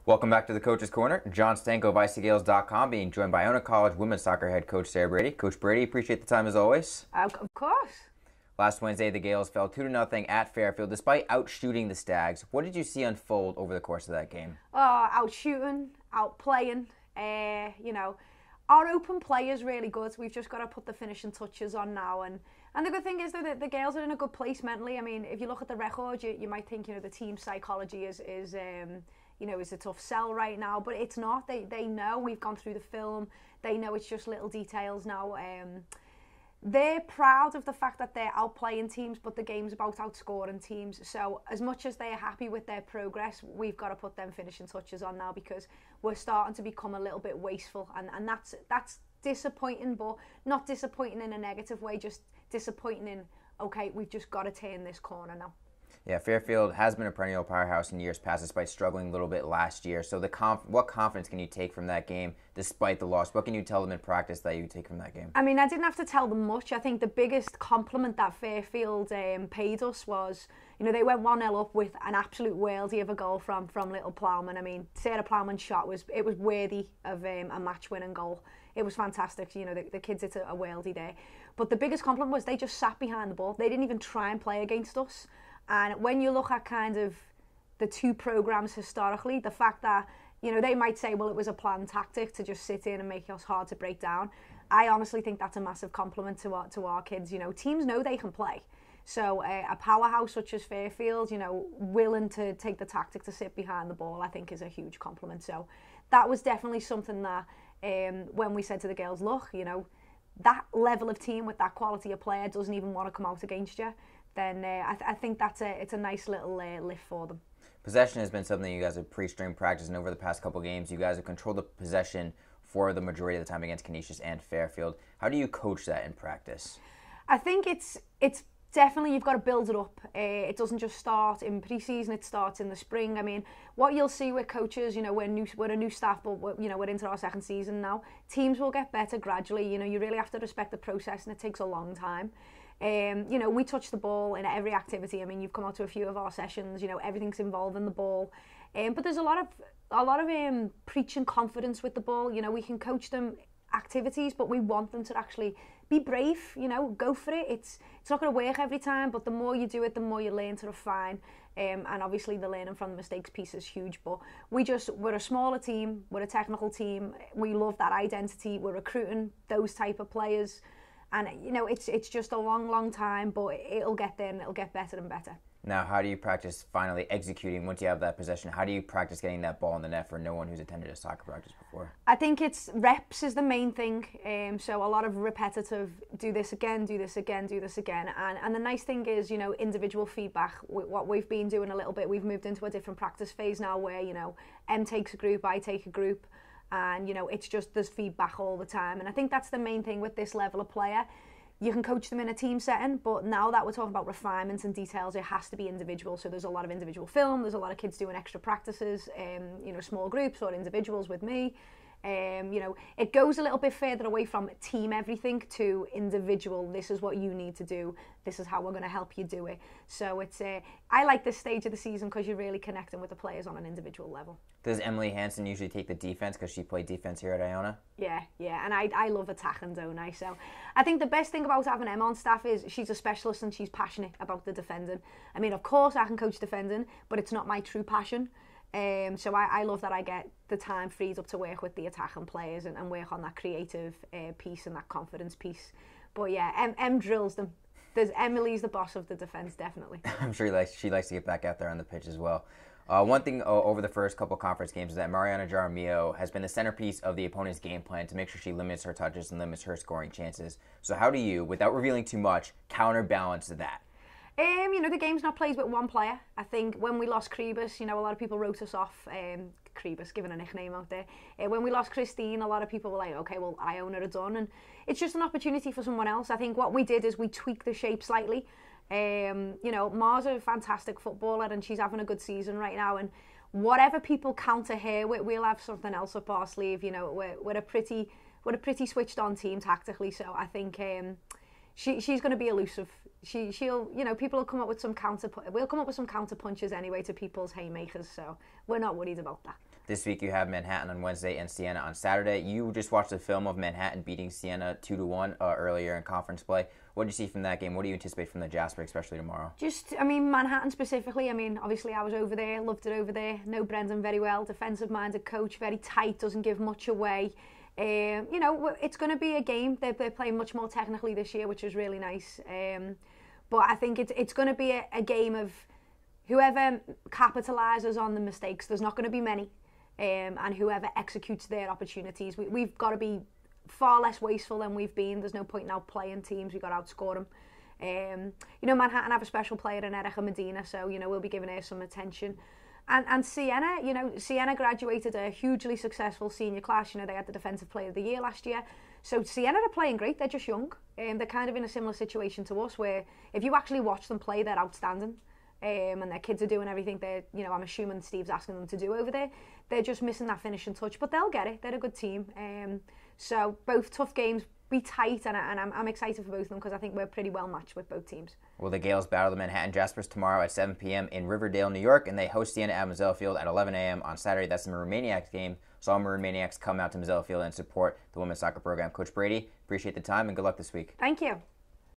Welcome back to the Coach's Corner. John Stanko of Gaels.com, being joined by Iona College women's soccer head coach Sarah Brady. Coach Brady, appreciate the time as always. Of course. Last Wednesday, the Gaels fell 2-0 at Fairfield despite outshooting the Stags. What did you see unfold over the course of that game? Outshooting, outplaying. Our open play is really good. We've just got to put the finishing touches on now. And the good thing is though that the Gaels are in a good place mentally. I mean, if you look at the record, you might think the team psychology is a tough sell right now, but it's not. They know. We've gone through the film. They know it's just little details now. They're proud of the fact that they're outplaying teams, but the game's about outscoring teams. So as much as they're happy with their progress, we've got to put them finishing touches on now because we're starting to become a little bit wasteful, and that's disappointing, but not disappointing in a negative way, just disappointing in, okay, we've just got to turn this corner now. Yeah, Fairfield has been a perennial powerhouse in years past, despite struggling a little bit last year. So what confidence can you take from that game, despite the loss? What can you tell them in practice that you take from that game? I mean, I didn't have to tell them much. I think the biggest compliment that Fairfield paid us was, they went 1-0 up with an absolute worldie of a goal from Little Plowman. I mean, Sarah Plowman's shot was worthy of a match-winning goal. It was fantastic. The kids hit a worldie there. But the biggest compliment was they just sat behind the ball. They didn't even try and play against us. And when you look at kind of the two programs historically, the fact that, they might say, well, it was a planned tactic to just sit in and make us hard to break down. I honestly think that's a massive compliment to our kids. Teams know they can play. So a powerhouse such as Fairfield, willing to take the tactic to sit behind the ball, I think is a huge compliment. So that was definitely something that when we said to the girls, look, that level of team with that quality of player doesn't even want to come out against you, then I think it's a nice little lift for them. Possession has been something you guys have preached during practice, and over the past couple games, you guys have controlled the possession for the majority of the time against Canisius and Fairfield. How do you coach that in practice? I think it's definitely, you've got to build it up. It doesn't just start in pre-season, it starts in the spring. I mean, what you'll see with coaches, we're a new staff, but we're into our second season now. Teams will get better gradually. You really have to respect the process, and it takes a long time. We touch the ball in every activity. I mean, you've come out to a few of our sessions. Everything's involving the ball, but there's a lot of preaching confidence with the ball. We can coach them activities, but we want them to actually be brave. Go for it. It's not going to work every time, but the more you do it, the more you learn to refine. And obviously, the learning from the mistakes piece is huge. But we're a smaller team. We're a technical team. We love that identity. We're recruiting those type of players. And, it's just a long, long time, but it'll get there and it'll get better and better. Now, how do you practice finally executing once you have that possession? How do you practice getting that ball in the net for no one who's attended a soccer practice before? I think it's reps is the main thing. So a lot of repetitive, do this again, do this again, do this again. And the nice thing is, individual feedback. What we've been doing a little bit, we've moved into a different practice phase now where, M takes a group, I take a group. And, it's just there's feedback all the time. And I think that's the main thing with this level of player. You can coach them in a team setting, but now that we're talking about refinements and details, it has to be individual. So there's a lot of individual film. There's a lot of kids doing extra practices, small groups or individuals with me. It goes a little bit further away from team everything to individual. This is what you need to do. This is how we're going to help you do it. So I like this stage of the season because you're really connecting with the players on an individual level. Does Emily Hansen usually take the defense because she played defense here at Iona? Yeah, and I love attacking, don't I? So I think the best thing about having Em on staff is she's a specialist and she's passionate about the defending. I mean, of course I can coach defending, but it's not my true passion. So I love that I get the time freed up to work with the attacking players and work on that creative piece and that confidence piece. But yeah, Em drills them. Emily's the boss of the defence, definitely. I'm sure she likes to get back out there on the pitch as well. One thing over the first couple conference games is that Mariana Jaramillo has been the centerpiece of the opponent's game plan to make sure she limits her touches and limits her scoring chances. So how do you, without revealing too much, counterbalance that? The game's not played with one player. I think when we lost Kribus, a lot of people wrote us off. Kribus, giving a nickname out there. When we lost Christine, a lot of people were like, okay, well, Iona are done. And it's just an opportunity for someone else. I think what we did is we tweaked the shape slightly. Mar's a fantastic footballer and she's having a good season right now. And whatever people counter her, we'll have something else up our sleeve. We're a pretty switched on team tactically. So I think she's going to be elusive. She'll people will come up with some counter. We'll come up with some counter punches anyway to people's haymakers. So we're not worried about that. This week you have Manhattan on Wednesday and Siena on Saturday. You just watched a film of Manhattan beating Siena 2-1 earlier in conference play. What did you see from that game? What do you anticipate from the Jasper, especially tomorrow? Manhattan specifically. Obviously I was over there, loved it over there. Know Brendan very well, defensive-minded coach, very tight, doesn't give much away. It's going to be a game. They're playing much more technically this year, which is really nice. But I think it's going to be a game of whoever capitalises on the mistakes. There's not going to be many. And whoever executes their opportunities. We've got to be far less wasteful than we've been. There's no point now playing teams. We've got to outscore them. Manhattan have a special player in Erica Medina, so, we'll be giving her some attention. And Siena, Siena graduated a hugely successful senior class. They had the Defensive Player of the Year last year. So Siena are playing great. They're just young. They're kind of in a similar situation to us, where if you actually watch them play, they're outstanding. And their kids are doing everything I'm assuming Steve's asking them to do over there. They're just missing that finishing touch, but they'll get it. They're a good team. So both tough games, be tight, and I'm excited for both of them because I think we're pretty well matched with both teams. Well, the Gaels battle the Manhattan Jaspers tomorrow at 7 p.m. in Riverdale, New York, and they host Siena at Mazzella Field at 11 a.m. on Saturday. That's the Maroon Maniacs game. So all Maroon Maniacs come out to Mazzella Field and support the women's soccer program. Coach Brady, appreciate the time and good luck this week. Thank you.